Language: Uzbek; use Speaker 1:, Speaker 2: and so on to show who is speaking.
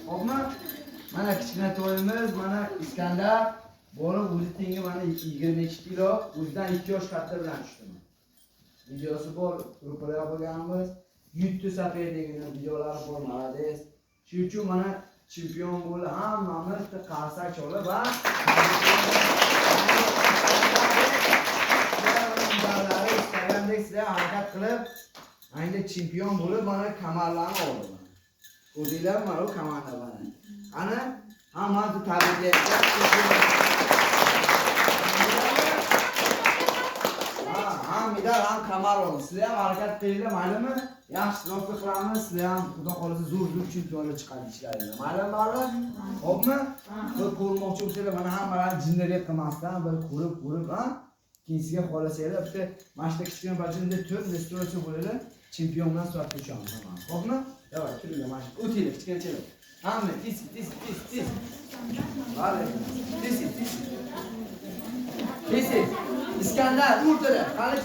Speaker 1: Xo'pmi? Mana kichkina to'yimiz, mana Iskandar bo'lib o'zi tengi mana 22 kilo, o'zidan 2 yosh katta bilan tushdim. Videosi bor, gruppada qo'yganmiz. YouTube safidagi videolari bor, malades. Shuning uchun mana chempion bo'ldi, hammamiz qarsak cholib va Instagramdagi sizlar harakat qilib, endi chempion bo'lib mana kamarlarni oldim. Ko'rdinglarmi mana bu kamarlar mana. Ana hammani tabriklayapman. Ha, medal ham kamar oldi. Sizlar ham harakat qilinglar, maylimi? Yaxshi ro'yxat qilamiz. Sizlar ham xudo xolasa zo'r chempionlar chiqadi ishlaringlar. Maylimi? Xo'pmi? Bir ko'rmoqchi bo'lsanglar, mana hammalarni jinnilik qilmasdan bir ko'rib, ha? Keyin sizga xohlasanglar, bitta mana shu kichkina bajinda turib, restoratsiya bo'ladi. Chempion bilan suhbatga tushamiz hamma. Xo'pmi? Davay, turinglar mana shu. O'tinglar, kichkinachalar. Hamma tez. Vale. Tez. Iskandar, o'rtada. Qani